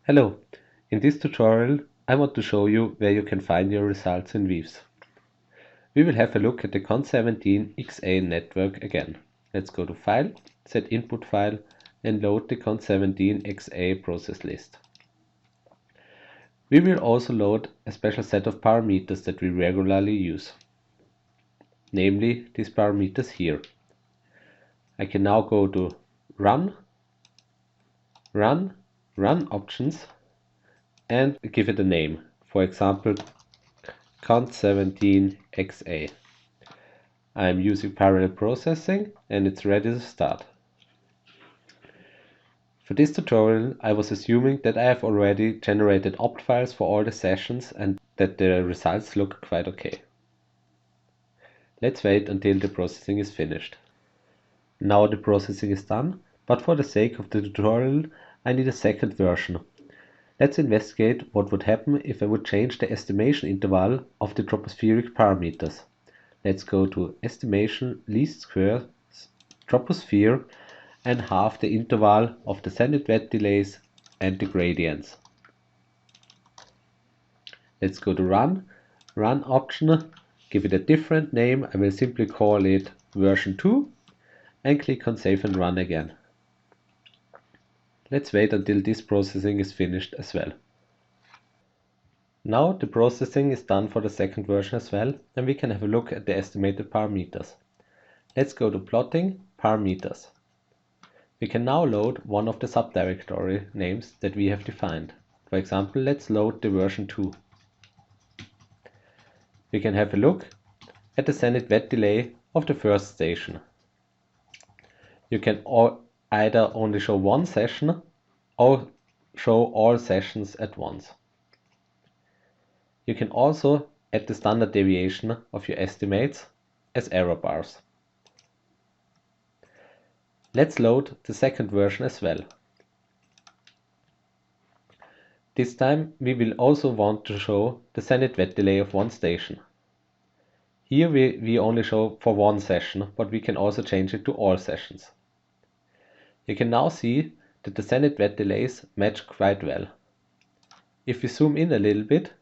Hello, in this tutorial I want to show you where you can find your results in VieVS. We will have a look at the Con17XA network again. Let's go to File, set input file and load the Con17XA process list. We will also load a special set of parameters that we regularly use, namely these parameters here. I can now go to Run Options and give it a name, for example Con17XA. I am using parallel processing and it's ready to start. For this tutorial I was assuming that I have already generated opt files for all the sessions and that the results look quite okay. Let's wait until the processing is finished. Now the processing is done, but for the sake of the tutorial I need a second version. Let's investigate what would happen if I would change the estimation interval of the tropospheric parameters. Let's go to Estimation Least Squares Troposphere and halve the interval of the standard wet delays and the gradients. Let's go to Run option, give it a different name. I will simply call it version 2 and click on Save and Run again. Let's wait until this processing is finished as well. Now the processing is done for the second version as well, and we can have a look at the estimated parameters. Let's go to Plotting, Parameters. We can now load one of the subdirectory names that we have defined. For example, let's load the version 2. We can have a look at the standard wet delay of the first station. You can either only show one session or show all sessions at once. You can also add the standard deviation of your estimates as error bars. Let's load the second version as well. This time we will also want to show the standard wet delay of one station. Here we only show for one session, but we can also change it to all sessions. You can now see that the standard wet delays match quite well. If we zoom in a little bit,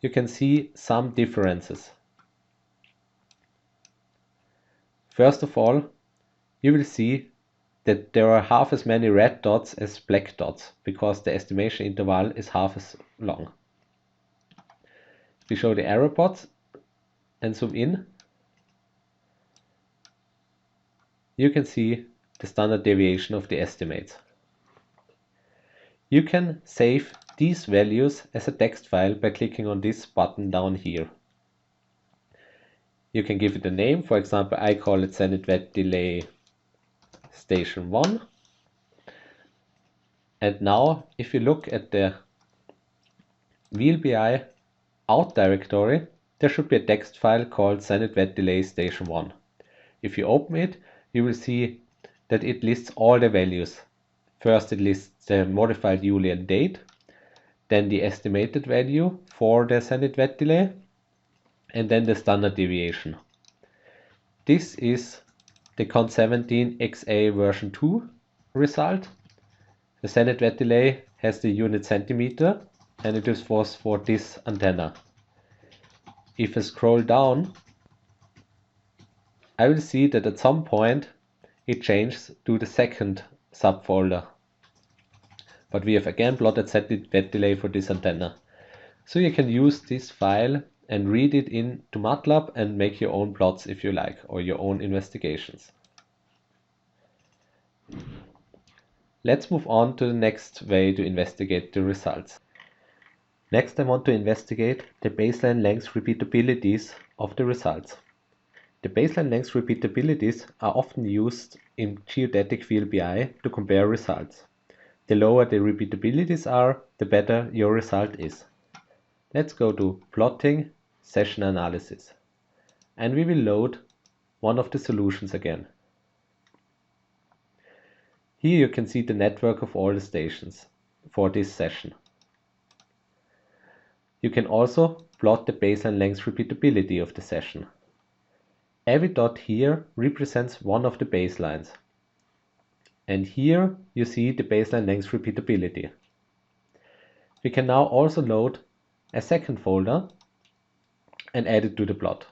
you can see some differences. First of all, you will see that there are half as many red dots as black dots because the estimation interval is half as long. If we show the error bars and zoom in, you can see the standard deviation of the estimates. You can save these values as a text file by clicking on this button down here. You can give it a name, for example I call it standard wet delay station 1. And now if you look at the VLBI out directory, there should be a text file called standard wet delay station 1. If you open it, you will see that it lists all the values. First it lists the modified Julian date, then the estimated value for the standard wet delay, and then the standard deviation. This is the Con17XA version 2 result. The standard wet delay has the unit centimeter and it was for this antenna. If I scroll down, I will see that at some point it changes to the second subfolder. But we have again plotted standard wet delay for this antenna. So you can use this file and read it into Matlab and make your own plots if you like, or your own investigations. Let's move on to the next way to investigate the results. Next I want to investigate the baseline length repeatabilities of the results. The baseline length repeatabilities are often used in geodetic VLBI to compare results. The lower the repeatabilities are, the better your result is. Let's go to Plotting, Session Analysis, and we will load one of the solutions again. Here you can see the network of all the stations for this session. You can also plot the baseline length repeatability of the session. Every dot here represents one of the baselines. And here you see the baseline length repeatability. We can now also load a second folder and add it to the plot.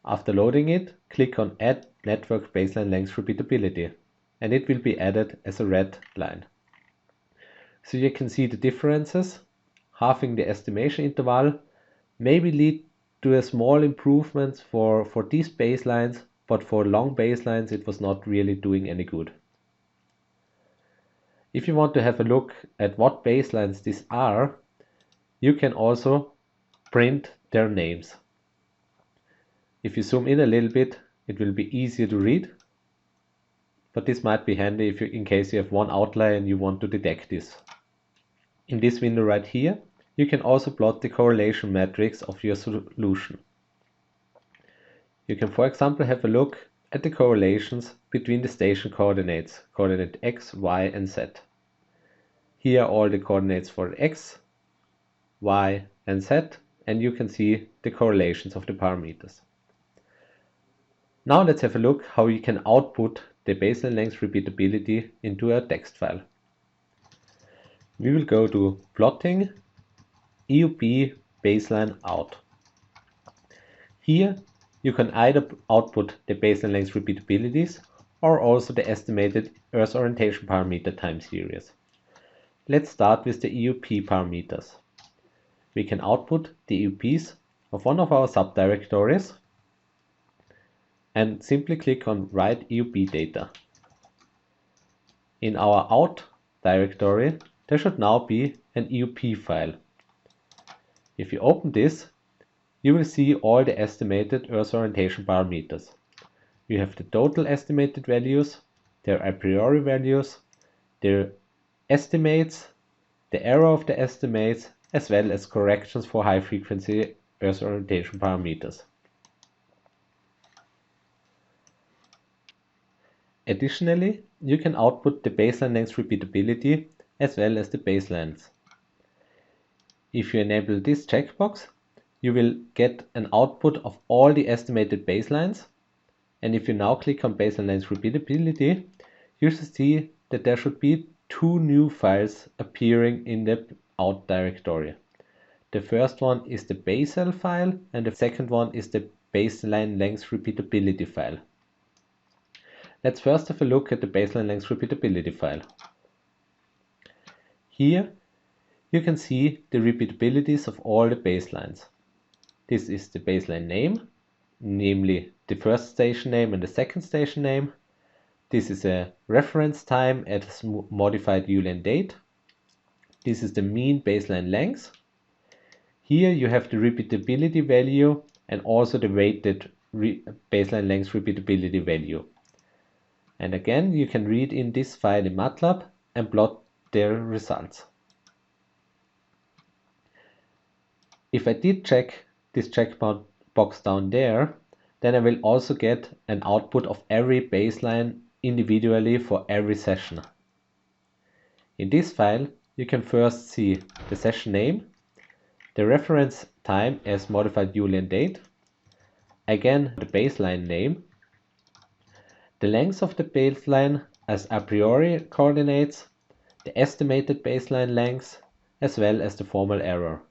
After loading it, click on Add Network Baseline Length Repeatability, and it will be added as a red line. So you can see the differences. Halving the estimation interval maybe lead to a small improvements for these baselines, but for long baselines it was not really doing any good. If you want to have a look at what baselines these are, you can also print their names. If you zoom in a little bit, it will be easier to read, but this might be handy if in case you have one outlier and you want to detect this. In this window right here, you can also plot the correlation matrix of your solution. You can, for example, have a look at the correlations between the station coordinates, coordinate x, y, and z. Here are all the coordinates for x, y, and z, and you can see the correlations of the parameters. Now let's have a look how you can output the baseline length repeatability into a text file. We will go to Plotting, EUP Baseline Out. Here you can either output the baseline length repeatabilities or also the estimated Earth orientation parameter time series. Let's start with the EUP parameters. We can output the EUPs of one of our subdirectories and simply click on Write EUP data. In our out directory, there should now be an EUP file. If you open this, you will see all the estimated Earth orientation parameters. You have the total estimated values, their a priori values, their estimates, the error of the estimates, as well as corrections for high frequency Earth orientation parameters. Additionally, you can output the baseline length repeatability as well as the baselines. If you enable this checkbox, you will get an output of all the estimated baselines, and if you now click on baseline length repeatability, you should see that there should be two new files appearing in the out directory. The first one is the basel file and the second one is the baseline length repeatability file. Let's first have a look at the baseline length repeatability file. Here you can see the repeatabilities of all the baselines. This is the baseline name, namely the first station name and the second station name. This is a reference time at a modified Julian date. This is the mean baseline length. Here you have the repeatability value and also the weighted baseline length repeatability value. And again, you can read in this file in Matlab and plot their results. If I did check this checkbox down there, then I will also get an output of every baseline individually for every session. In this file, you can first see the session name, the reference time as modified Julian date, again the baseline name, the length of the baseline as a priori coordinates, the estimated baseline length, as well as the formal error.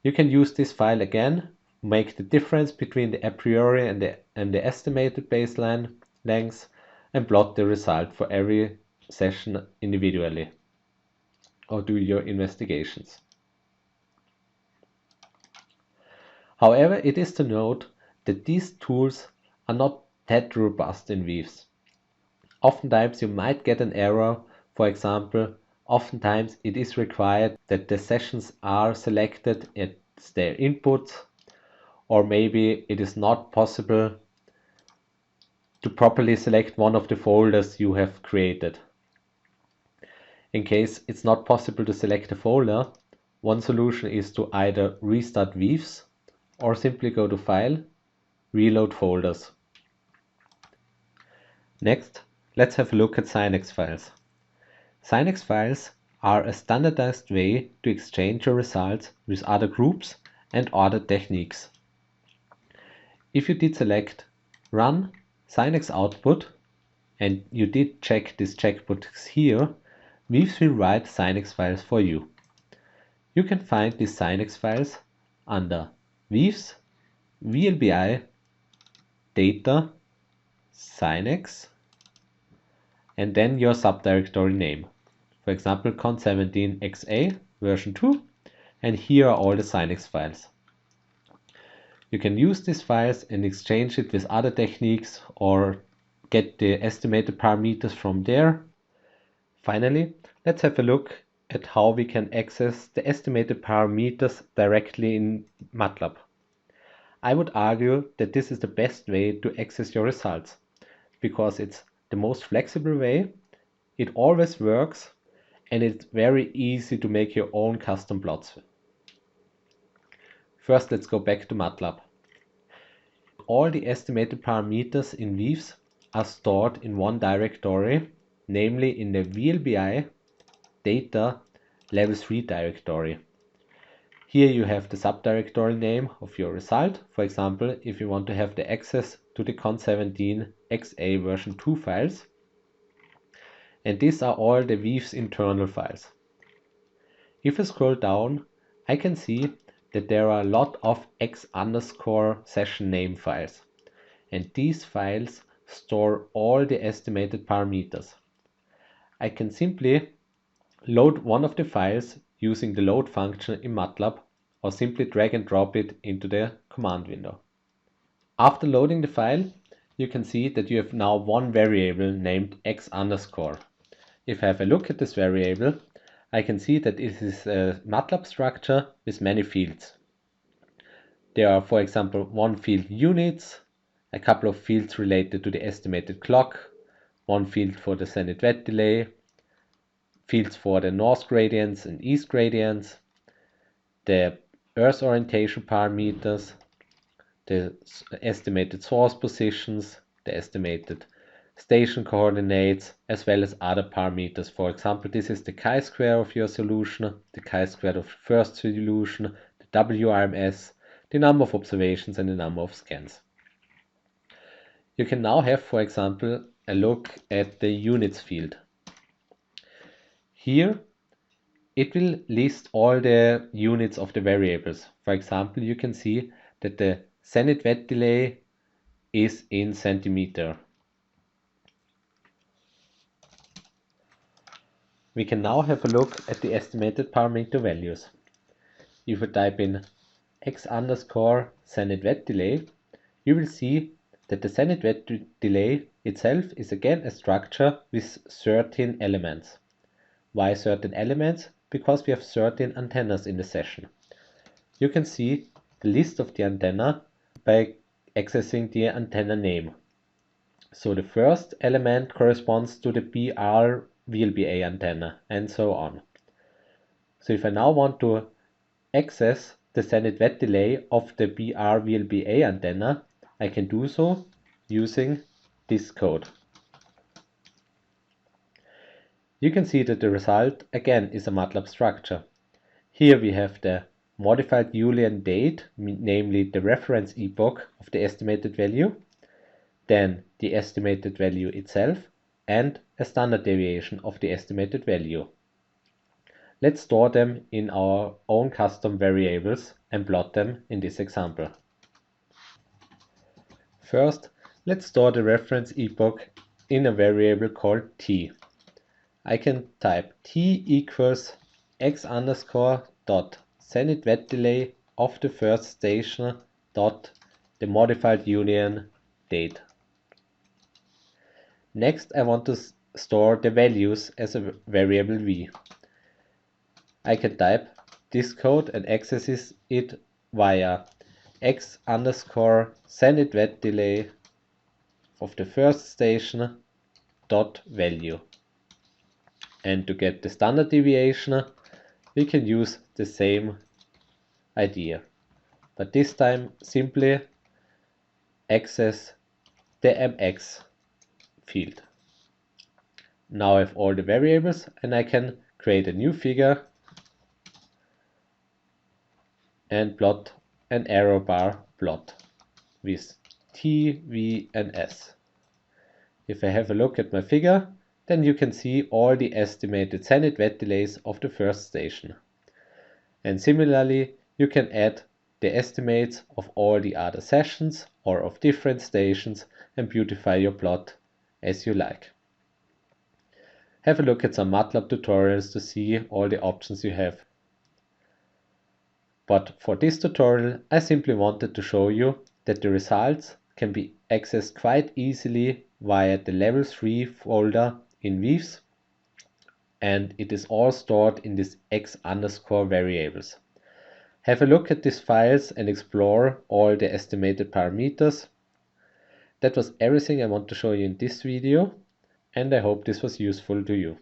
You can use this file again, make the difference between the a priori and the estimated baseline length, and plot the result for every session individually, or do your investigations. However, it is to note that these tools are not that robust in VieVS. Oftentimes you might get an error. For example, oftentimes it is required that the sessions are selected as their inputs, or maybe it is not possible to properly select one of the folders you have created. In case it's not possible to select a folder, one solution is to either restart VieVS or simply go to File, Reload Folders. Next, let's have a look at Psionics Files. Psionics Files are a standardized way to exchange your results with other groups and other techniques. If you did select Run Psionics Output and you did check this checkbox here, VieVS will write Psionics files for you. You can find these Psionics files under VieVS, VLBI, Data, Psionics, and then your subdirectory name. For example, con17xa version 2, and here are all the Psionics files. You can use these files and exchange it with other techniques or get the estimated parameters from there. Finally, let's have a look at how we can access the estimated parameters directly in Matlab. I would argue that this is the best way to access your results, because it's the most flexible way, it always works, and it's very easy to make your own custom plots. First, let's go back to Matlab. All the estimated parameters in VieVS are stored in one directory, namely in the VLBI data level 3 directory. Here you have the subdirectory name of your result. For example, if you want to have the access to the con17xa version 2 files. And these are all the VieVS internal files. If I scroll down, I can see that there are a lot of x_session name files. And these files store all the estimated parameters. I can simply load one of the files using the load function in Matlab, or simply drag and drop it into the command window. After loading the file, you can see that you have now one variable named x_. If I have a look at this variable, I can see that it is a Matlab structure with many fields. There are, for example, one field units, a couple of fields related to the estimated clock, one field for the Zenith wet delay, fields for the north gradients and east gradients, the Earth orientation parameters, the estimated source positions, the estimated station coordinates, as well as other parameters. For example, this is the chi-square of your solution, the chi-square of the first solution, the WRMS, the number of observations, and the number of scans. You can now have, for example, a look at the units field. Here, it will list all the units of the variables. For example, you can see that the Zenith wet delay is in centimeter. We can now have a look at the estimated parameter values. If we type in x_Zenith wet delay, you will see that the Zenith wet delay itself is again a structure with 13 elements. Why 13 elements? Because we have 13 antennas in the session. You can see the list of the antenna by accessing the antenna name. So the first element corresponds to the BR VLBA antenna, and so on. So if I now want to access the Zenith wet delay of the BR VLBA antenna, I can do so using this code. You can see that the result again is a Matlab structure. Here we have the modified Julian date, namely the reference epoch of the estimated value, then the estimated value itself, and a standard deviation of the estimated value. Let's store them in our own custom variables and plot them in this example. First, let's store the reference epoch in a variable called t. I can type t equals x_ Zenith wet delay of the first station dot the modified union date. Next, I want to store the values as a variable v. I can type this code and access it via x_Zenith wet delay of the first station dot value. And to get the standard deviation, we can use the same idea, but this time simply access the mx field. Now I have all the variables and I can create a new figure and plot an arrow bar plot with T, V and S. If I have a look at my figure, then you can see all the estimated Zenit wet delays of the first station. And similarly, you can add the estimates of all the other sessions or of different stations and beautify your plot as you like. Have a look at some Matlab tutorials to see all the options you have. But for this tutorial, I simply wanted to show you that the results can be accessed quite easily via the level 3 folder in VieVS, and it is all stored in this x_variables. Have a look at these files and explore all the estimated parameters. That was everything I want to show you in this video, and I hope this was useful to you.